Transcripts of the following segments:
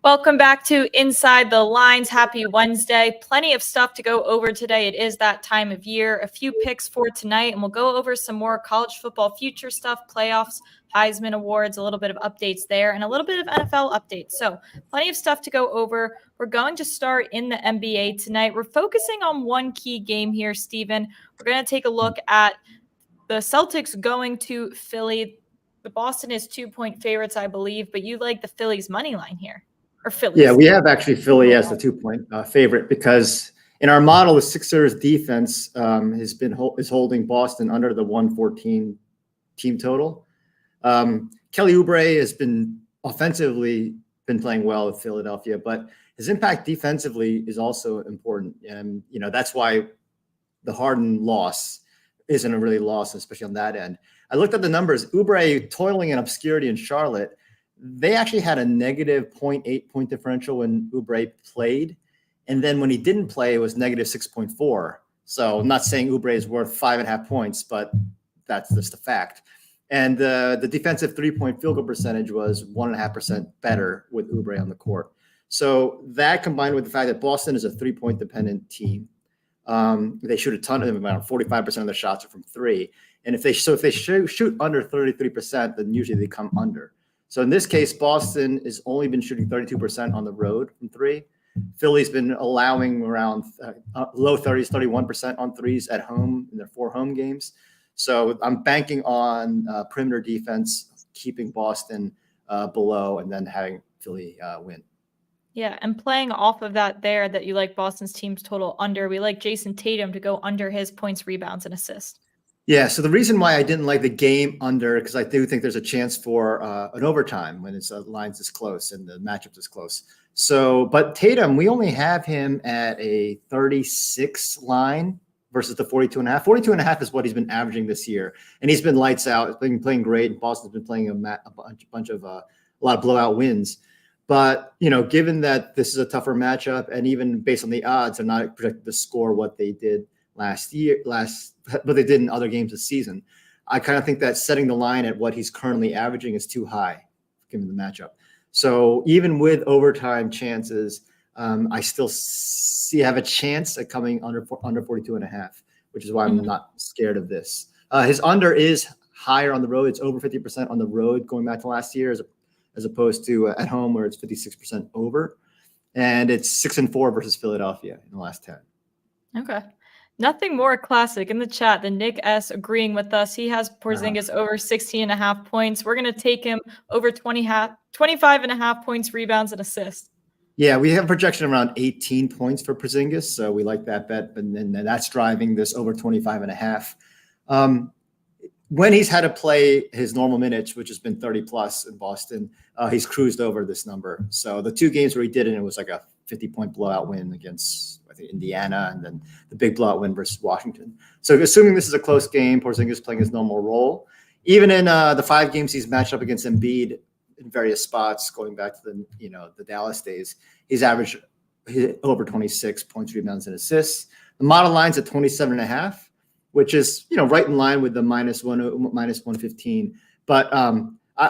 Welcome back to Inside the Lines. Happy Wednesday. Plenty of stuff to go over today. It is that time of year. A few picks for tonight, and we'll go over some more college football future stuff, playoffs, Heisman Awards, a little bit of updates there, and a little bit of NFL updates. So plenty of stuff to go over. We're going to start in the NBA tonight. We're focusing on one key game here, Steven. We're going to take a look at the Celtics going to Philly. The Boston is 2-point favorites, I believe, but you like the Phillies money line here. Or Phillies. Yeah, we have actually Philly as the 2-point favorite because in our model, the Sixers defense is holding Boston under the 114 team total. Kelly Oubre has been offensively playing well with Philadelphia, but his impact defensively is also important, and that's why the Harden loss isn't a really loss, especially on that end. I looked at the numbers. Oubre toiling in obscurity in Charlotte. They actually had a negative 0.8 point differential when Oubre played. And then when he didn't play, it was negative 6.4. So I'm not saying Oubre is worth 5.5 points, but that's just a fact. And the defensive 3-point field goal percentage was 1.5% better with Oubre on the court. So that combined with the fact that Boston is a 3-point dependent team, they shoot a ton of them. Around 45% of their shots are from three. And if they shoot under 33%, then usually they come under. So in this case, Boston has only been shooting 32% on the road from three. Philly's been allowing around low 30s, 31% on threes at home in their 4 home games. So I'm banking on perimeter defense, keeping Boston below, and then having Philly win. Yeah, and playing off of that you like Boston's team's total under, we like Jason Tatum to go under his points, rebounds, and assists. Yeah, so the reason why I didn't like the game under, because I do think there's a chance for an overtime when it's lines this close and the matchup is close. So, but Tatum, we only have him at a 36 line versus the 42.5. 42.5 is what he's been averaging this year, and he's been lights out. He's been playing great, and Boston's been playing a lot of blowout wins. But given that this is a tougher matchup, and even based on the odds, they're not projected to score what they did but they did in other games this season. I kind of think that setting the line at what he's currently averaging is too high given the matchup. So even with overtime chances, I still have a chance at coming under 42.5, which is why I'm not scared of this. His under is higher on the road. It's over 50% on the road going back to last year as opposed to at home where it's 56% over. And it's 6-4 versus Philadelphia in the last 10. Okay. Nothing more classic in the chat than Nick S. agreeing with us. He has Porzingis over 16.5 points. We're going to take him over 25.5 points, rebounds, and assists. Yeah, we have a projection around 18 points for Porzingis, so we like that bet. And then that's driving this over 25.5. When he's had to play his normal minutes, which has been 30 plus in Boston, he's cruised over this number. So the 2 games where he did it was like a 50-point blowout win against, I think, Indiana, and then the big blowout win versus Washington. So assuming this is a close game, Porzingis playing his normal role. Even in the 5 games he's matched up against Embiid in various spots, going back to the Dallas days, he's averaged over 26 points, rebounds, and assists. The model line's at 27.5, which is right in line with the minus 115. But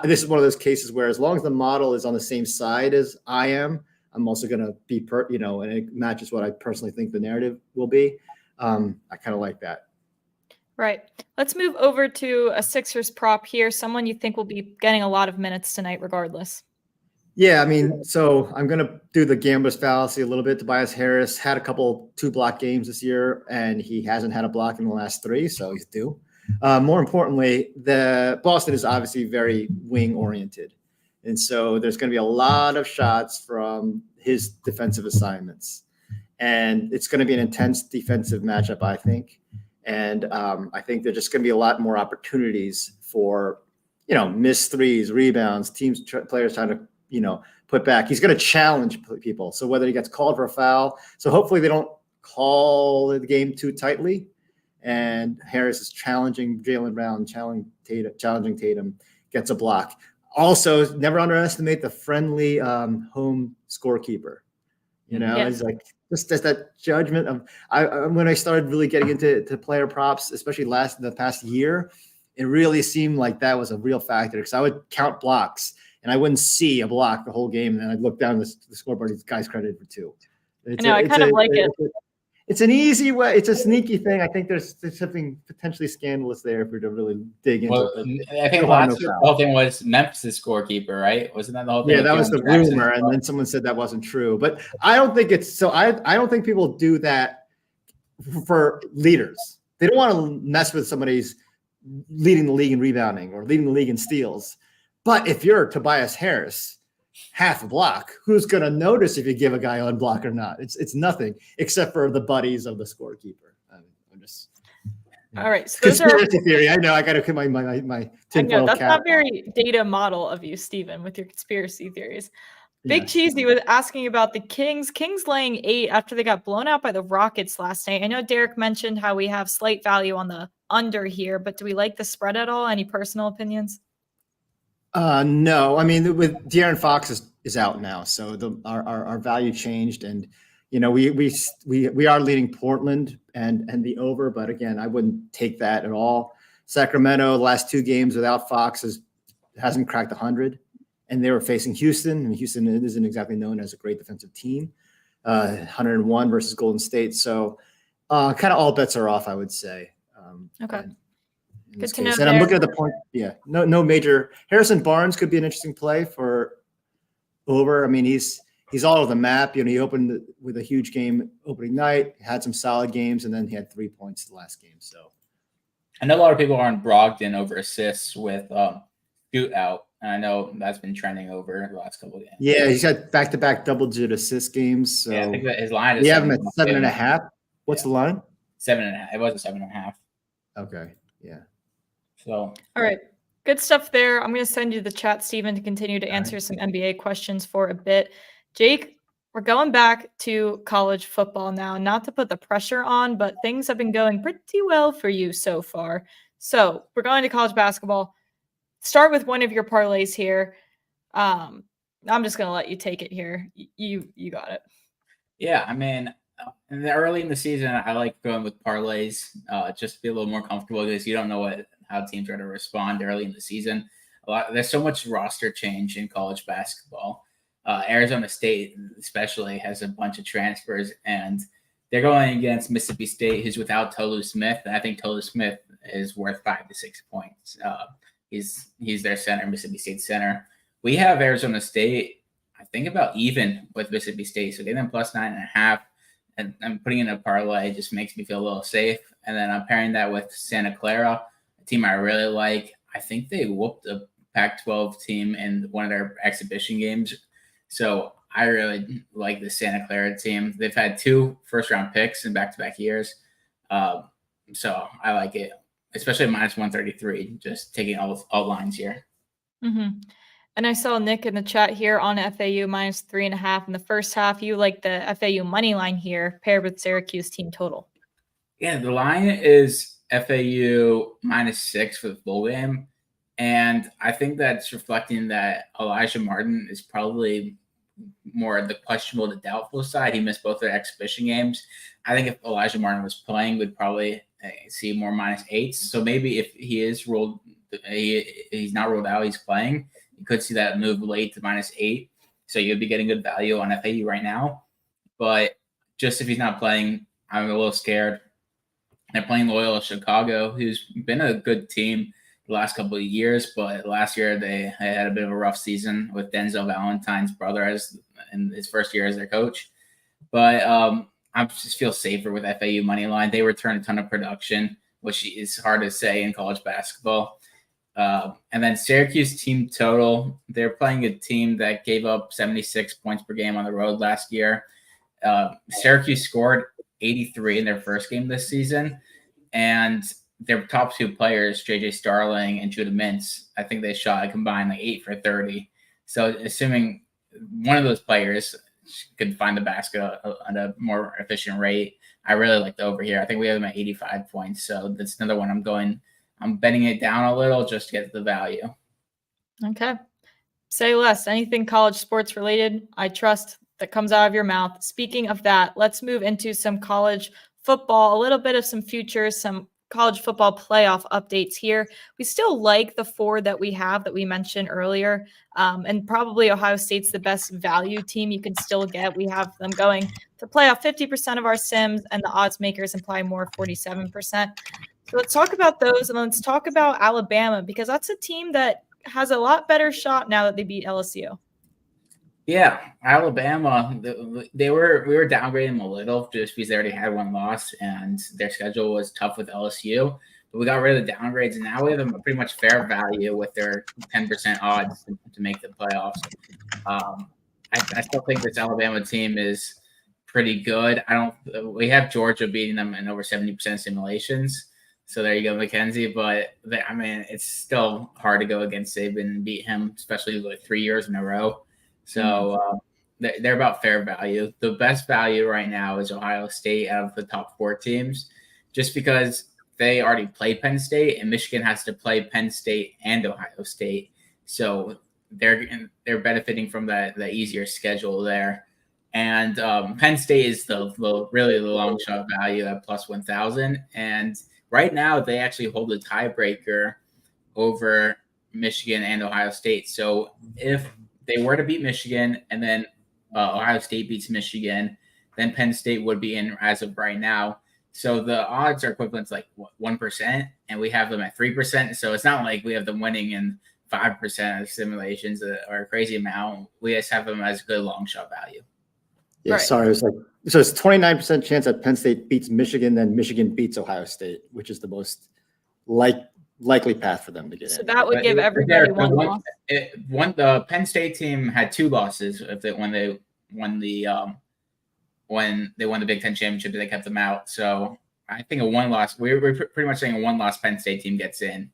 this is one of those cases where as long as the model is on the same side as I am, I'm also going to be, and it matches what I personally think the narrative will be. I kind of like that. Right. Let's move over to a Sixers prop here. Someone you think will be getting a lot of minutes tonight regardless. Yeah, I mean, so I'm going to do the gambler's fallacy a little bit. Tobias Harris had a couple 2-block games this year, and he hasn't had a block in the last 3, so he's due. More importantly, the Boston is obviously very wing-oriented. And so there's going to be a lot of shots from his defensive assignments. And it's going to be an intense defensive matchup, I think. And I think there's just going to be a lot more opportunities for, missed threes, rebounds, players trying to, put back. He's going to challenge people. So whether he gets called for a foul. So hopefully they don't call the game too tightly. And Harris is challenging Jaylen Brown, challenging Tatum, gets a block. Also, never underestimate the friendly home scorekeeper. It's like just that judgment of when I started really getting into player props, especially the past year, it really seemed like that was a real factor because I would count blocks and I wouldn't see a block the whole game, and then I'd look down the scoreboard. These guys credited for 2. I kind of like it. It's an easy way. It's a sneaky thing. I think there's something potentially scandalous there if we're to really dig into it. I think last year the whole thing was Memphis' scorekeeper, right? Wasn't that the whole thing? Yeah, that was the rumor, and then someone said that wasn't true. But I don't think it's so. I don't think people do that for leaders. They don't want to mess with somebody's leading the league in rebounding or leading the league in steals. But if you're Tobias Harris, half a block, who's going to notice if you give a guy on block or not? It's nothing except for the buddies of the scorekeeper. I'm just all right. So conspiracy theory. I know I got to put my tinfoil that's cap. not very data model of you, Stephen, with your conspiracy theories. Big Cheesy was asking about the Kings. Kings laying 8 after they got blown out by the Rockets last night. I know Derek mentioned how we have slight value on the under here, but do we like the spread at all? Any personal opinions? No, I mean, with De'Aaron Fox is out now, so our value changed, and we are leading Portland and the over, but again, I wouldn't take that at all. Sacramento, the last 2 games without Fox hasn't cracked 100, and they were facing Houston, and Houston isn't exactly known as a great defensive team. 101 versus Golden State, so kind of all bets are off, I would say. Okay. Good to know. And I'm looking at the point. Yeah, no major. Harrison Barnes could be an interesting play for over. I mean, he's all over the map. He opened with a huge game opening night, had some solid games, and then he had 3 points the last game. So I know a lot of people are on Brogdon over assists with Scoot out, and I know that's been trending over the last couple of games. Yeah, he's got back-to-back double-digit assist games. So yeah, I think that his line is. You have him at 7.5. What's the line? 7.5. It was a 7.5. Okay. Yeah. So, all right. Good stuff there. I'm going to send you the chat, Stephen, to continue to answer some NBA questions for a bit. Jake, we're going back to college football now, not to put the pressure on, but things have been going pretty well for you so far. So we're going to college basketball. Start with one of your parlays here. I'm just going to let you take it here. You got it. Yeah, I mean, early in the season, I like going with parlays just to be a little more comfortable because you don't know how teams are going to respond early in the season. There's so much roster change in college basketball. Arizona State especially has a bunch of transfers, and they're going against Mississippi State, who's without Tolu Smith. And I think Tolu Smith is worth 5 to 6 points. He's their center, Mississippi State center. We have Arizona State, I think, about even with Mississippi State. So get them plus 9.5. And I'm putting in a parlay. It just makes me feel a little safe. And then I'm pairing that with Santa Clara, a team I really like. I think they whooped a Pac-12 team in one of their exhibition games. So I really like the Santa Clara team. They've had 2 first-round picks in back-to-back years. So I like it, especially minus 133, just taking all lines here. Mm-hmm. And I saw Nick in the chat here on FAU minus 3.5 in the first half. You like the FAU money line here paired with Syracuse team total. Yeah, the line is FAU minus 6 for the full game. And I think that's reflecting that Elijah Martin is probably more the questionable to doubtful side. He missed both their exhibition games. I think if Elijah Martin was playing, we'd probably see more minus 8s. So maybe if he is he's not ruled out, he's playing. You could see that move late to minus 8. So you'd be getting good value on FAU right now. But just if he's not playing, I'm a little scared. They're playing Loyola Chicago, who's been a good team the last couple of years, but last year they had a bit of a rough season with Denzel Valentine's brother in his first year as their coach. But I just feel safer with FAU money line. They return a ton of production, which is hard to say in college basketball. And then Syracuse team total, they're playing a team that gave up 76 points per game on the road last year. Syracuse scored 83 in their first game this season. And their top 2 players, JJ Starling and Judah Mintz, I think they shot a combined 8 for 30. So assuming one of those players could find the basket at a more efficient rate, I really like the over here. I think we have them at 85 points. So that's another one I'm betting it down a little just to get the value. Okay. Say less. Anything college sports related, I trust, that comes out of your mouth. Speaking of that, let's move into some college football, a little bit of some futures, some college football playoff updates here. We still like the 4 that we have that we mentioned earlier. And probably Ohio State's the best value team you can still get. We have them going to playoff 50% of our sims, and the odds makers imply more 47%. So let's talk about those, and let's talk about Alabama, because that's a team that has a lot better shot now that they beat LSU. Yeah, Alabama, we were downgrading them a little just because they already had one loss and their schedule was tough with LSU. But we got rid of the downgrades, and now we have them pretty much fair value with their 10% odds to make the playoffs. I still think this Alabama team is pretty good. We have Georgia beating them in over 70% of simulations. So there you go, Mackenzie. But it's still hard to go against Saban and beat him, especially like 3 years in a row. So they're about fair value. The best value right now is Ohio State out of the top 4 teams, just because they already played Penn State, and Michigan has to play Penn State and Ohio State. So they're benefiting from the easier schedule there. And Penn State is really the long shot value at plus 1,000. And right now they actually hold a tiebreaker over Michigan and Ohio State. So if they were to beat Michigan and then Ohio State beats Michigan, then Penn State would be in as of right now. So the odds are equivalent to 1%, and we have them at 3%. So it's not like we have them winning in 5% of simulations or a crazy amount. We just have them as good long shot value. Yeah, right. Sorry. It was so it's 29% chance that Penn State beats Michigan, then Michigan beats Ohio State, which is the most likely path for them to get in. So that would give everybody one loss. The Penn State team had 2 losses when they won the Big Ten championship. They kept them out. So I think we're pretty much saying a 1-loss Penn State team gets in.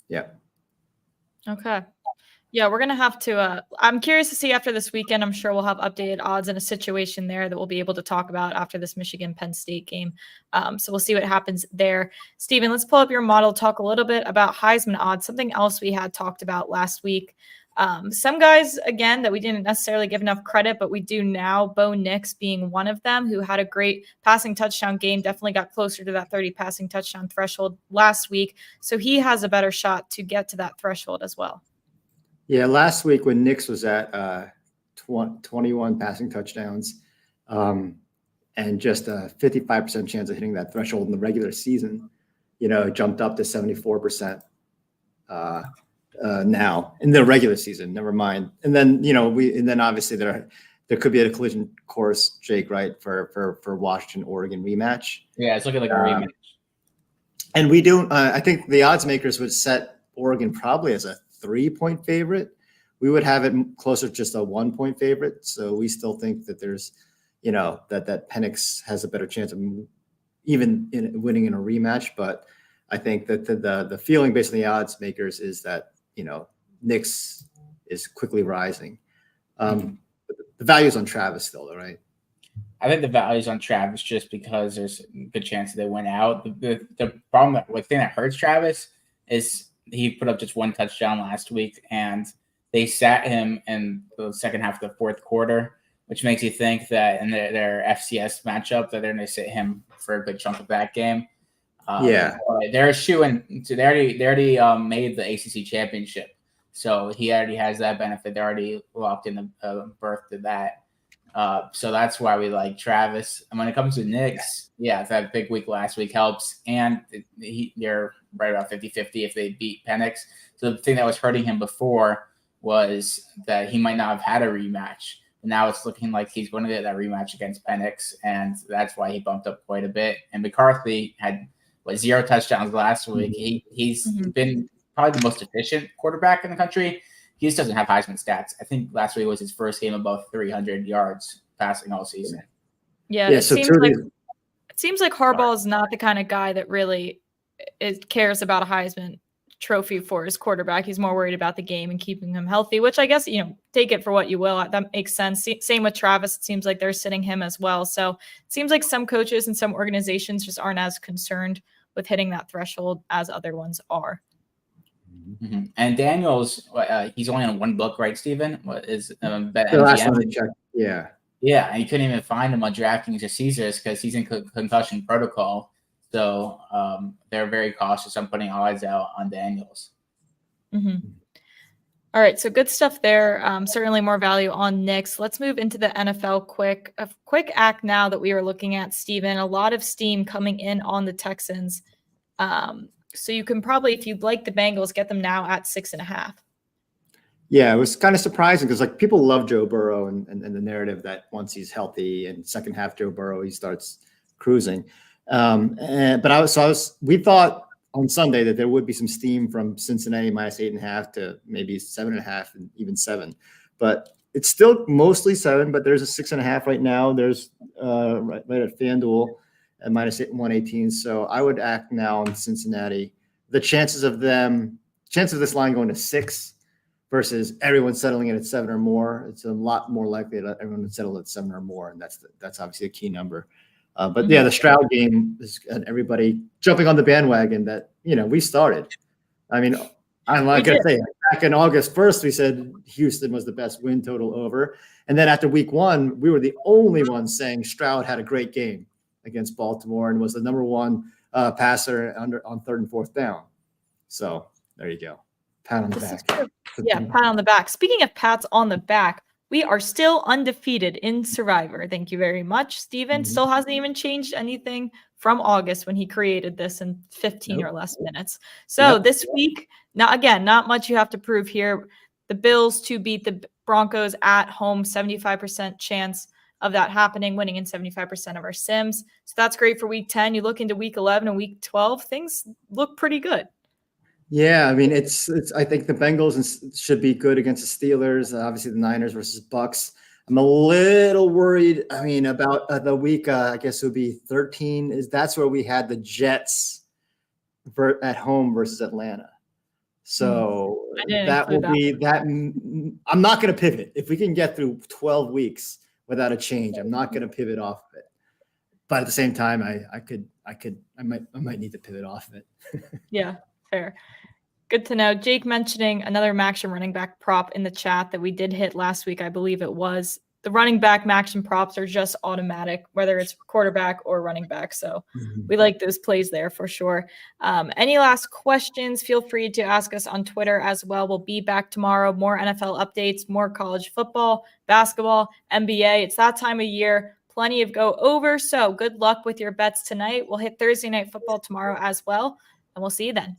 Yeah. Okay. Yeah, we're going to have to I'm curious to see after this weekend. I'm sure we'll have updated odds in a situation there that we'll be able to talk about after this Michigan-Penn State game. So we'll see what happens there. Steven, let's pull up your model, talk a little bit about Heisman odds, something else we had talked about last week. Some guys, again, that we didn't necessarily give enough credit, but we do now, Bo Nix being one of them, who had a great passing touchdown game, definitely got closer to that 30 passing touchdown threshold last week. So he has a better shot to get to that threshold as well. Yeah, last week when Nix was at 21 passing touchdowns and just a 55% chance of hitting that threshold in the regular season, it jumped up to 74% now in the regular season, never mind. And then, then obviously there could be a collision course, Jake, right, for Washington, Oregon rematch. Yeah, it's looking like a rematch. And we do, I think the odds makers would set Oregon probably as a 3-point favorite. We would have it closer to just a 1-point favorite. So we still think that there's, that Penix has a better chance of even winning in a rematch. But I think that the feeling based on the odds makers is that, Nix is quickly rising. The value's on Travis still, though, right? I think the value's on Travis just because there's a good chance that they went out. The problem, the thing that hurts Travis is he put up just 1 touchdown last week, and they sat him in the second half of the 4th quarter, which makes you think that in their FCS matchup that they're going to sit him for a good chunk of that game. They're shooing. So they already made the ACC championship, so he already has that benefit. They're already locked in the berth to that. So that's why we like Travis. And when it comes to Nix, that big week last week helps. And they're right about 50-50 if they beat Penix. So the thing that was hurting him before was that he might not have had a rematch. But now it's looking like he's going to get that rematch against Penix. And that's why he bumped up quite a bit. And McCarthy had 0 touchdowns last week. He's been probably the most efficient quarterback in the country. He just doesn't have Heisman stats. I think last week was his first game above 300 yards passing all season. Yeah, it seems like Harbaugh is not the kind of guy that really cares about a Heisman trophy for his quarterback. He's more worried about the game and keeping him healthy, which I guess, take it for what you will. That makes sense. Same with Travis. It seems like they're sitting him as well. So it seems like some coaches and some organizations just aren't as concerned with hitting that threshold as other ones are. Mm-hmm. And Daniels, he's only on one book, right, Steven? What is the last one I checked? Yeah. Yeah, and you couldn't even find him on DraftKings or Caesars because he's in concussion protocol. So they're very cautious on putting odds out on Daniels. Mm-hmm. All right, so good stuff there. Certainly more value on Knicks. Let's move into the NFL quick. A quick act now that we are looking at, Steven. A lot of steam coming in on the Texans. So you can probably, if you'd like the Bengals, get them now at 6.5. Yeah, it was kind of surprising because people love Joe Burrow and the narrative that once he's healthy and second half Joe Burrow, he starts cruising. We thought on Sunday that there would be some steam from Cincinnati minus 8.5 to maybe 7.5 and even 7, but it's still mostly 7. But there's a 6.5 right now. There's right at FanDuel at minus 118. So I would act now on Cincinnati. The chances of this line going to 6 versus everyone settling in at 7 or more, it's a lot more likely that everyone would settle at 7 or more, and that's obviously a key number. But yeah, the Stroud game is everybody jumping on the bandwagon that we started. I mean, I'm not gonna say back in August 1st we said Houston was the best win total over, and then after week 1 we were the only ones saying Stroud had a great game against Baltimore and was the number 1 passer on 3rd and 4th down. So there you go. Pat on the back. Yeah, pat on the back. Speaking of pats on the back, we are still undefeated in Survivor. Thank you very much. Steven still hasn't even changed anything from August when he created this in 15 or less minutes. So this week, not much you have to prove here. The Bills to beat the Broncos at home, 75% chance of that happening, winning in 75% of our sims. So that's great for week 10. You look into week 11 and week 12, things look pretty good. Yeah, I mean, it's. I think the Bengals should be good against the Steelers. Obviously, the Niners versus Bucks. I'm a little worried. I mean, about the week. I guess it would be 13. That's where we had the Jets at home versus Atlanta. So that will be that. I'm not going to pivot if we can get through 12 weeks without a change. I'm not going to pivot off of it. But at the same time, I might need to pivot off of it. Yeah. Fair. Good to know. Jake mentioning another Maction running back prop in the chat that we did hit last week. I believe it was the running back Maction props are just automatic, whether it's quarterback or running back. So we like those plays there for sure. Any last questions? Feel free to ask us on Twitter as well. We'll be back tomorrow. More NFL updates, more college football, basketball, NBA. It's that time of year. Plenty of go over. So good luck with your bets tonight. We'll hit Thursday Night Football tomorrow as well. And we'll see you then.